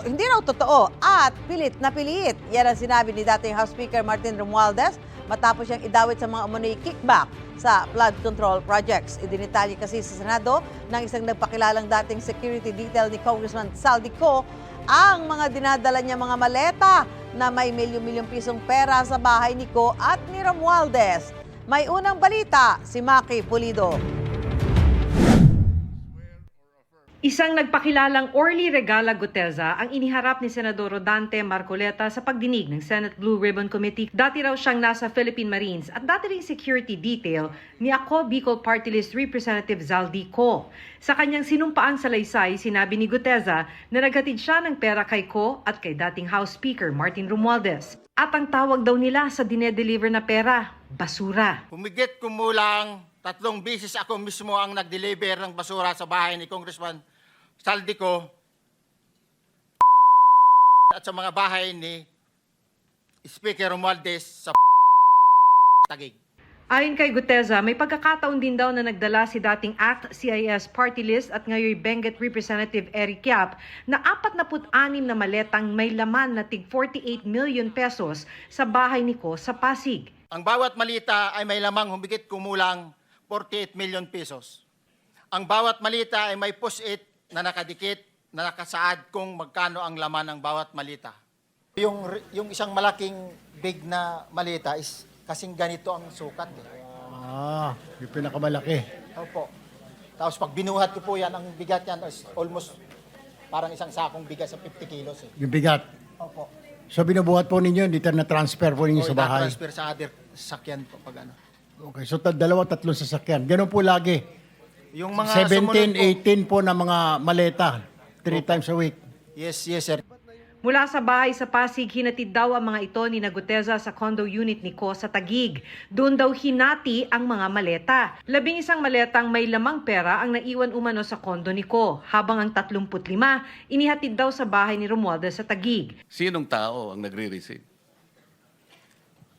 Hindi raw totoo at pilit na pilit. Yan ang sinabi ni dating House Speaker Martin Romualdez matapos siyang idawit sa mga umunoy kickback sa flood control projects. Idinitalye kasi sa Senado ng isang nagpakilalang dating security detail ni Congressman Saldico ang mga dinadala niya mga maleta na may milyon-milyong pisong pera sa bahay ni Ko at ni Romualdez. May unang balita, si Maki Pulido. Isang nagpakilalang Orly Regala Guteza ang iniharap ni Senador Rodante Marcoleta sa pagdinig ng Senate Blue Ribbon Committee. Dati raw siyang nasa Philippine Marines at dati ring security detail ni Ako Bicol Party List Representative Zaldi Ko. Sa kanyang sinumpaang salaysay, sinabi ni Guteza na naghatid siya ng pera kay Ko at kay dating House Speaker Martin Romualdez. At ang tawag daw nila sa dinedeliver na pera, basura. Humigit kumulang 3 beses ako mismo ang nag-deliver ng basura sa bahay ni Congressman Saldico at sa mga bahay ni Speaker Romualdez sa Taguig. Ayon kay Guteza, may pagkakataon din daw na nagdala si dating ACT-CIS Party List at ngayon Benguet Representative Eric Yap na 46 na maletang may laman na tig 48 million pesos sa bahay ni Ko sa Pasig. Ang bawat malita ay may lamang humigit kumulang 48 million pesos. Ang bawat malita ay may post-it na nakadikit, na nakasaad kung magkano ang laman ng bawat malita. Yung isang malaking big na malita is kasing ganito ang sukat. Yung pinakamalaki. Opo. Tapos pag binuhat ko po yan, ang bigat yan is almost parang isang sakong bigat sa 50 kilos. Yung bigat. Opo. So binubuhat po ninyo, dito na-transfer po ninyo sa bahay. transfer sa other sakyan po pag ano. Okay, so 2-3 sasakyan. Ganun po lagi. Yung mga 17, sumunod po, 18 po na mga maleta. 3 times a week. Yes, sir. Mula sa bahay sa Pasig, hinatid daw ang mga ito ni Guteza sa condo unit ni Ko sa Taguig. Doon daw hinati ang mga maleta. 11 maletang may lamang pera ang naiwan umano sa condo ni Ko, habang ang 35 inihatid daw sa bahay ni Romualdez sa Taguig. Sinong tao ang nagre-receive?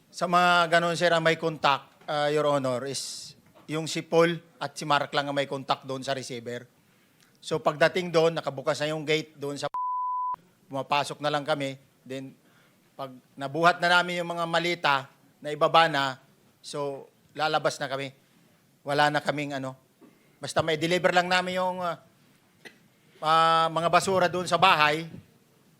Sa mga ganun, sir, ang may contact, Your Honor, is yung si Paul at si Mark lang ang may contact doon sa receiver. So pagdating doon, nakabukas na yung gate doon sa pumapasok na lang kami. Then pag nabuhat na namin yung mga malita na ibaba na, so lalabas na kami. Wala na kaming ano. Basta may deliver lang namin yung mga basura doon sa bahay,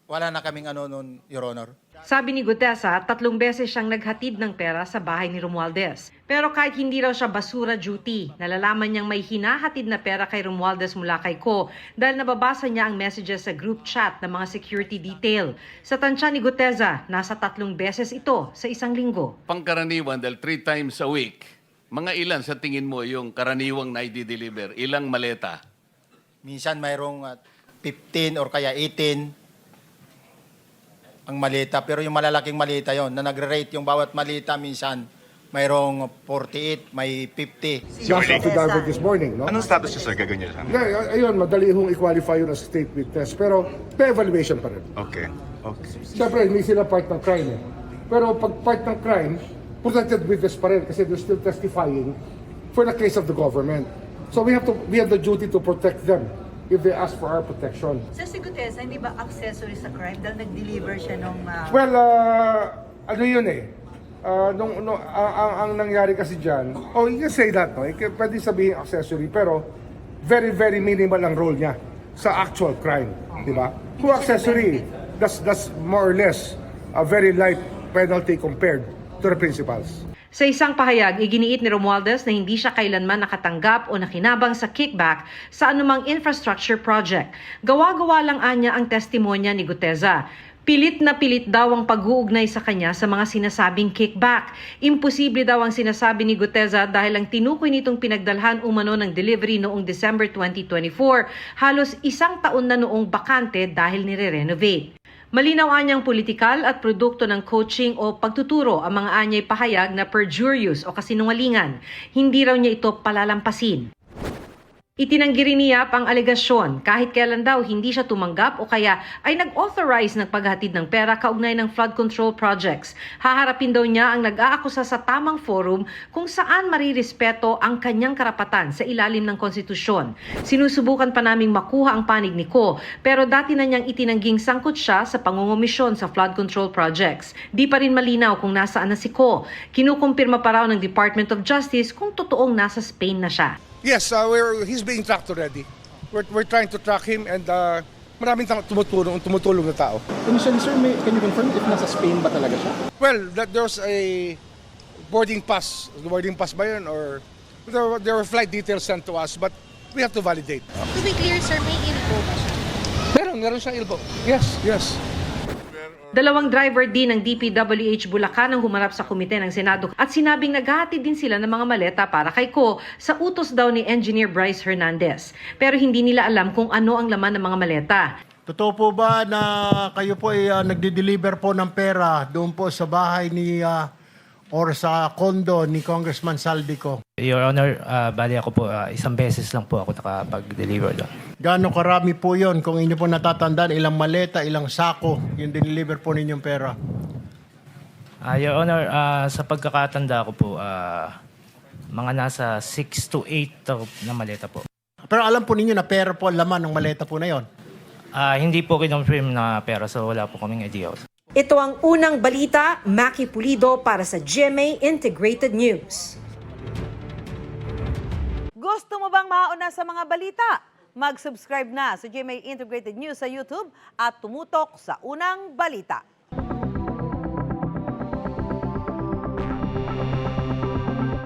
wala na kaming ano noon, Your Honor. Sabi ni Guteza, 3 beses siyang naghatid ng pera sa bahay ni Romualdez. Pero kahit hindi raw siya basura duty, nalalaman niyang may hinahatid na pera kay Romualdez mula kay Ko dahil nababasa niya ang messages sa group chat ng mga security detail. Sa tansya ni Guteza, nasa 3 beses ito sa isang linggo. Pangkaraniwan dahil 3 times a week, mga ilan sa tingin mo yung karaniwang na i-deliver? Ilang maleta? Minsan mayroong 15 or kaya 18 ang malita. Pero yung malalaking malita yon na nagre-rate yung bawat malita minsan mayroong 48, may 50. Just affidavit this morning, no? Anong status niya, sir? Gagawin niyo, sir? Ayun, madali hong i-qualify yun as state witness. Pero may evaluation pa rin. Okay. Okay. Siyempre, hindi sila part ng crime. Eh. Pero pag part ng crime, protected witness pa rin kasi they're still testifying for the case of the government. So we have the duty to protect them if they ask for our protection. Sir, si Guteza, hindi ba accessory sa crime dahil nag-deliver siya nung... Well, ano yun eh? Ang nangyari kasi dyan, you can say that, no? Pwede sabihin accessory, pero very, very minimal ang role niya sa actual crime, di ba? Kung accessory, that's more or less a very light penalty compared to the principals. Sa isang pahayag, iginiit ni Romualdez na hindi siya kailanman nakatanggap o nakinabang sa kickback sa anumang infrastructure project. Gawa-gawa lang anya ang testimonya ni Guteza. Pilit na pilit daw ang pag-uugnay sa kanya sa mga sinasabing kickback. Imposible daw ang sinasabi ni Guteza dahil ang tinukoy nitong pinagdalhan umano ng delivery noong December 2024, halos 1 taon na noong bakante dahil nire-renovate. Malinaw anyang politikal at produkto ng coaching o pagtuturo ang mga anyay pahayag na perjurious o kasinungalingan. Hindi raw niya ito palalampasin. Itinanggi rin niya ang alegasyon kahit kailan daw hindi siya tumanggap o kaya ay nag-authorize ng paghatid ng pera kaugnay ng flood control projects. Haharapin daw niya ang nag-aakusa sa tamang forum kung saan marirespeto ang kanyang karapatan sa ilalim ng konstitusyon. Sinusubukan pa naming makuha ang panig ni Ko pero dati na niyang itinangging sangkot siya sa pangungumisyon sa flood control projects. Di pa rin malinaw kung nasaan na si Ko. Kinukumpirma pa raw ng Department of Justice kung totoong nasa Spain na siya. Yes, he's being tracked already. We're trying to track him and maraming tumutulong na tao. Initially, sir, can you confirm if nasa Spain ba talaga siya? Well, there's a boarding pass. Boarding pass ba yun? Or there were flight details sent to us, but we have to validate. To be clear, sir, may info ba siya? Meron siyang ilbo. Yes. Dalawang driver din ng DPWH Bulacan ang humarap sa komite ng Senado at sinabing naghahatid din sila ng mga maleta para kay Ko sa utos daw ni Engineer Bryce Hernandez. Pero hindi nila alam kung ano ang laman ng mga maleta. Totoo po ba na kayo po ay nagde-deliver po ng pera doon po sa bahay ni or sa condo ni Congressman Saldico? Your Honor, bali ako po, isang beses lang po ako nakapag-deliver doon. Gaano karami po yon kung inyo po natatandaan, ilang maleta, ilang sako yung deliver po ninyong pera? Your Honor, sa pagkakatanda ko po, mga nasa 6 to 8 na maleta po. Pero alam po ninyo na pera po ang laman ng maleta po na yon. Hindi po kinonfirm na pera, so wala po kaming idea. Ito ang unang balita, Maki Pulido para sa GMA Integrated News. Gusto mo bang mauna sa mga balita? Mag-subscribe na sa GMA Integrated News sa YouTube at tumutok sa unang balita.